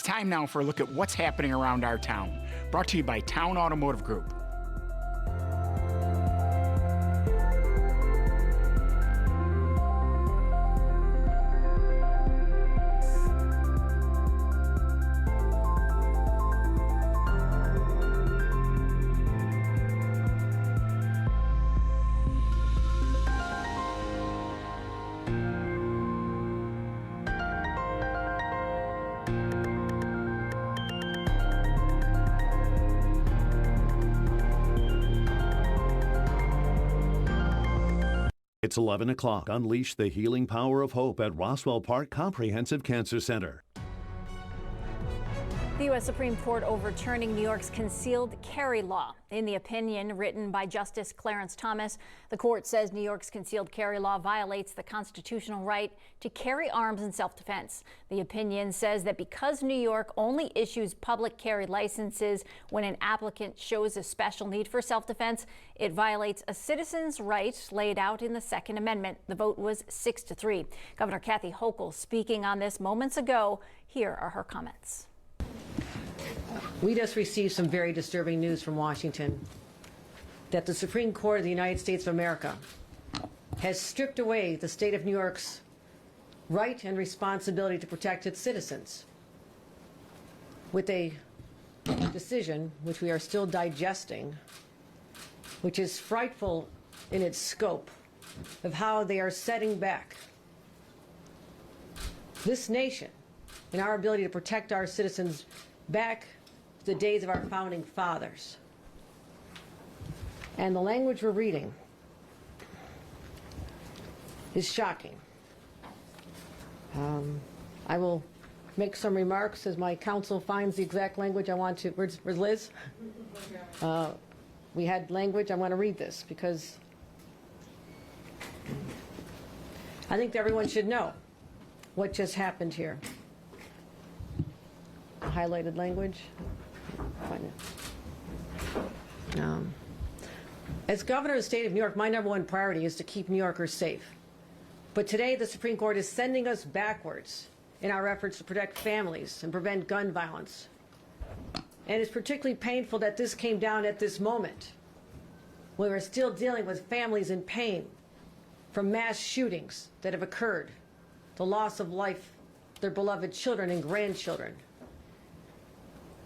time now for a look at what's happening around our town. Brought to you by Town Automotive Group. It's 11 o'clock. Unleash the healing power of hope at Roswell Park Comprehensive Cancer Center. The U.S. Supreme Court overturning New York's concealed carry law. In the opinion written by Justice Clarence Thomas, the court says New York's concealed carry law violates the constitutional right to carry arms in self-defense. The opinion says that because New York only issues public carry licenses when an applicant shows a special need for self-defense, it violates a citizen's right laid out in the Second Amendment. The vote was 6-3. Governor Kathy Hochul speaking on this moments ago. Here are her comments. We just received some very disturbing news from Washington that the Supreme Court of the United States of America has stripped away the state of New York's right and responsibility to protect its citizens with a decision which we are still digesting, which is frightful in its scope of how they are setting back this nation and our ability to protect our citizens back to the days of our founding fathers. And the language we're reading is shocking. I will make some remarks as my counsel finds the exact language I want to. Where's Liz? We had language. I want to read this because I think everyone should know what just happened here. Highlighted language. As governor of the state of New York, my #1 priority is to keep New Yorkers safe. But today, the Supreme Court is sending us backwards in our efforts to protect families and prevent gun violence. And it's particularly painful that this came down at this moment when we're still dealing with families in pain from mass shootings that have occurred, the loss of life, their beloved children and grandchildren.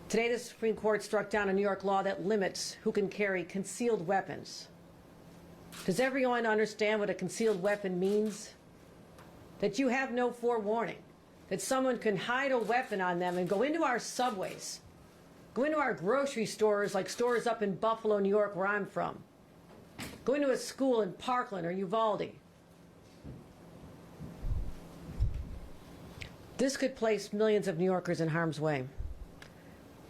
Today, the Supreme Court struck down a New York law that limits who can carry concealed weapons. Does everyone understand what a concealed weapon means? That you have no forewarning, that someone can hide a weapon on them and go into our subways, go into our grocery stores like stores up in Buffalo, New York, where I'm from, go into a school in Parkland or Uvalde. This could place millions of New Yorkers in harm's way.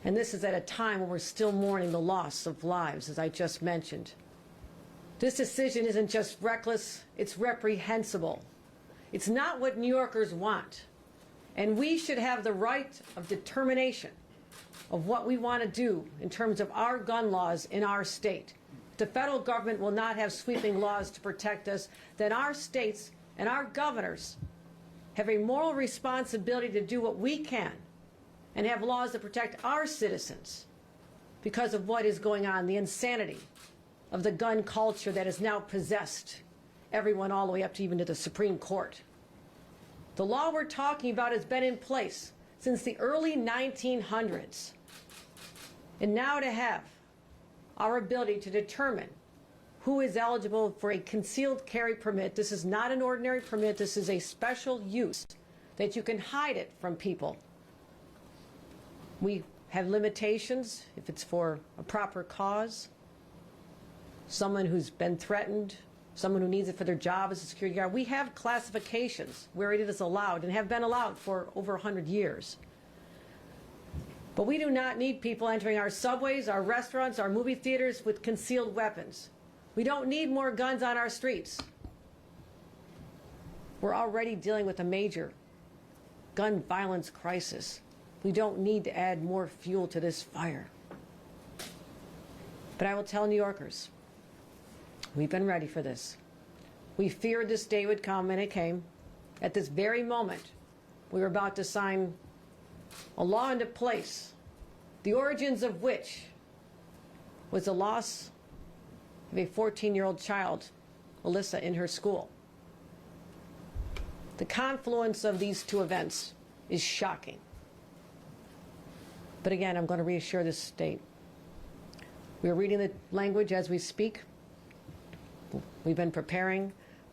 And this is at a time when we're still mourning the loss of lives, as I just mentioned. This decision isn't just reckless, it's reprehensible. It's not what New Yorkers want. And we should have the right of determination of what we want to do in terms of our gun laws in our state. If the federal government will not have sweeping laws to protect us, then our states and our governors have a moral responsibility to do what we can and have laws that protect our citizens because of what is going on, the insanity of the gun culture that has now possessed everyone all the way up to even to the Supreme Court. The law we're talking about has been in place since the early 1900s. And now to have our ability to determine who is eligible for a concealed carry permit. This is not an ordinary permit. This is a special use that you can hide it from people. We have limitations if it's for a proper cause, someone who's been threatened, someone who needs it for their job as a security guard. We have classifications where it is allowed and have been allowed for over 100 years. But we do not need people entering our subways, our restaurants, our movie theaters with concealed weapons. We don't need more guns on our streets. We're already dealing with a major gun violence crisis. We don't need to add more fuel to this fire. But I will tell New Yorkers, we've been ready for this. We feared this day would come, and it came. At this very moment, we were about to sign a law into place, the origins of which was the loss of a 14-year-old child, Alyssa, in her school. The confluence of these two events is shocking. But again, I'm going to reassure this state. We are reading the language as we speak. We've been preparing,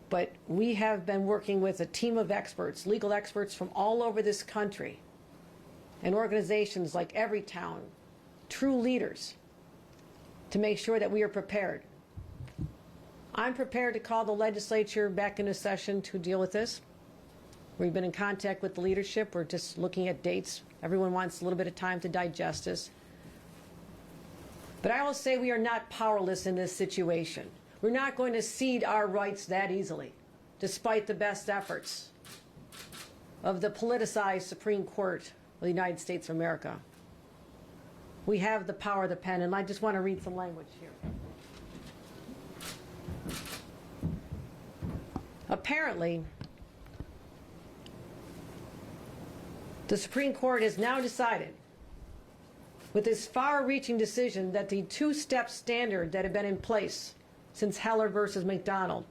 but we have been working with a team of experts, legal experts from all over this country, and organizations like Everytown, true leaders, to make sure that we are prepared. I'm prepared to call the legislature back into session to deal with this. We've been in contact with the leadership. We're just looking at dates. Everyone wants a little bit of time to digest this. But I will say we are not powerless in this situation. We're not going to cede our rights that easily, despite the best efforts of the politicized Supreme Court of the United States of America. We have the power of the pen, and I just want to read some language here. Apparently, the Supreme Court has now decided, with this far-reaching decision, that the two-step standard that had been in place since Heller versus McDonald,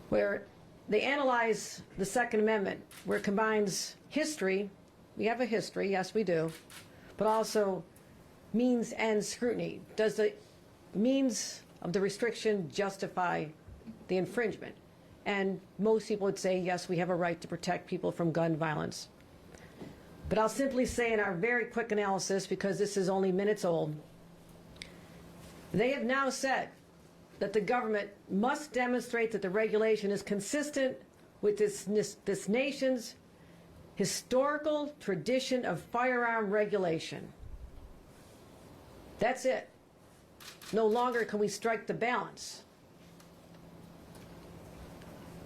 where they analyze the Second Amendment, where it combines history, we have a history, yes we do, but also means and scrutiny. Does the means of the restriction justify the infringement? And most people would say, yes, we have a right to protect people from gun violence. But I'll simply say in our very quick analysis, because this is only minutes old, they have now said that the government must demonstrate that the regulation is consistent with this nation's historical tradition of firearm regulation. That's it. No longer can we strike the balance.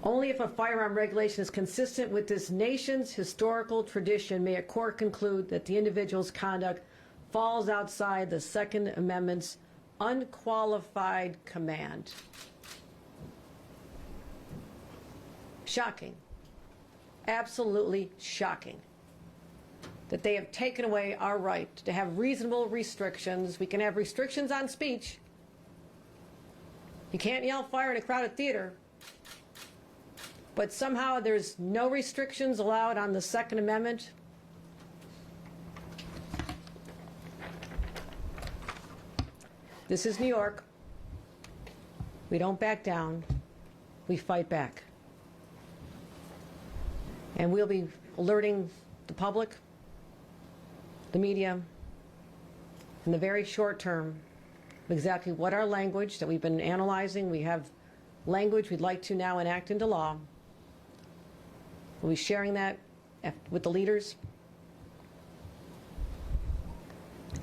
Only if a firearm regulation is consistent with this nation's historical tradition may a court conclude that the individual's conduct falls outside the Second Amendment's unqualified command. Shocking. Absolutely shocking that they have taken away our right to have reasonable restrictions. We can have restrictions on speech. You can't yell fire in a crowded theater. But somehow there's no restrictions allowed on the Second Amendment. This is New York. We don't back down. We fight back. And we'll be alerting the public, the media, in the very short term, exactly what our language that we've been analyzing. We have language we'd like to now enact into law. We'll be sharing that with the leaders.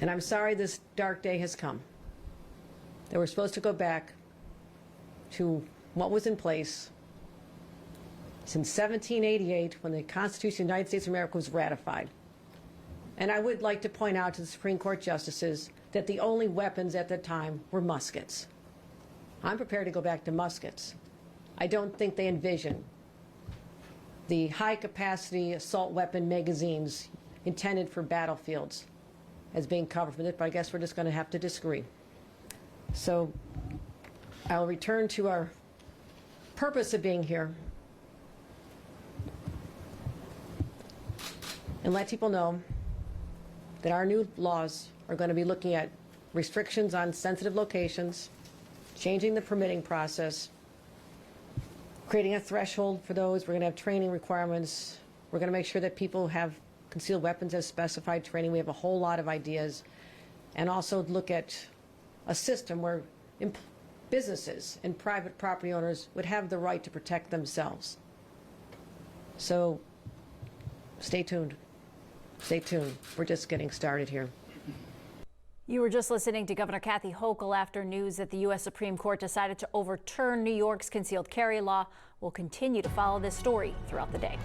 And I'm sorry this dark day has come. That we're supposed to go back to what was in place since 1788 when the Constitution of the United States of America was ratified. And I would like to point out to the Supreme Court justices that the only weapons at the time were muskets. I'm prepared to go back to muskets. I don't think they envision the high-capacity assault weapon magazines intended for battlefields as being covered from it, but I guess we're just going to have to disagree. So I'll return to our purpose of being here and let people know that our new laws are going to be looking at restrictions on sensitive locations, changing the permitting process, creating a threshold for those. We're going to have training requirements. We're going to make sure that people have concealed weapons as specified training. We have a whole lot of ideas. And also look at a system where businesses and private property owners would have the right to protect themselves. So stay tuned. Stay tuned. We're just getting started here. You were just listening to Governor Kathy Hochul after news that the U.S. Supreme Court decided to overturn New York's concealed carry law. We'll continue to follow this story throughout the day.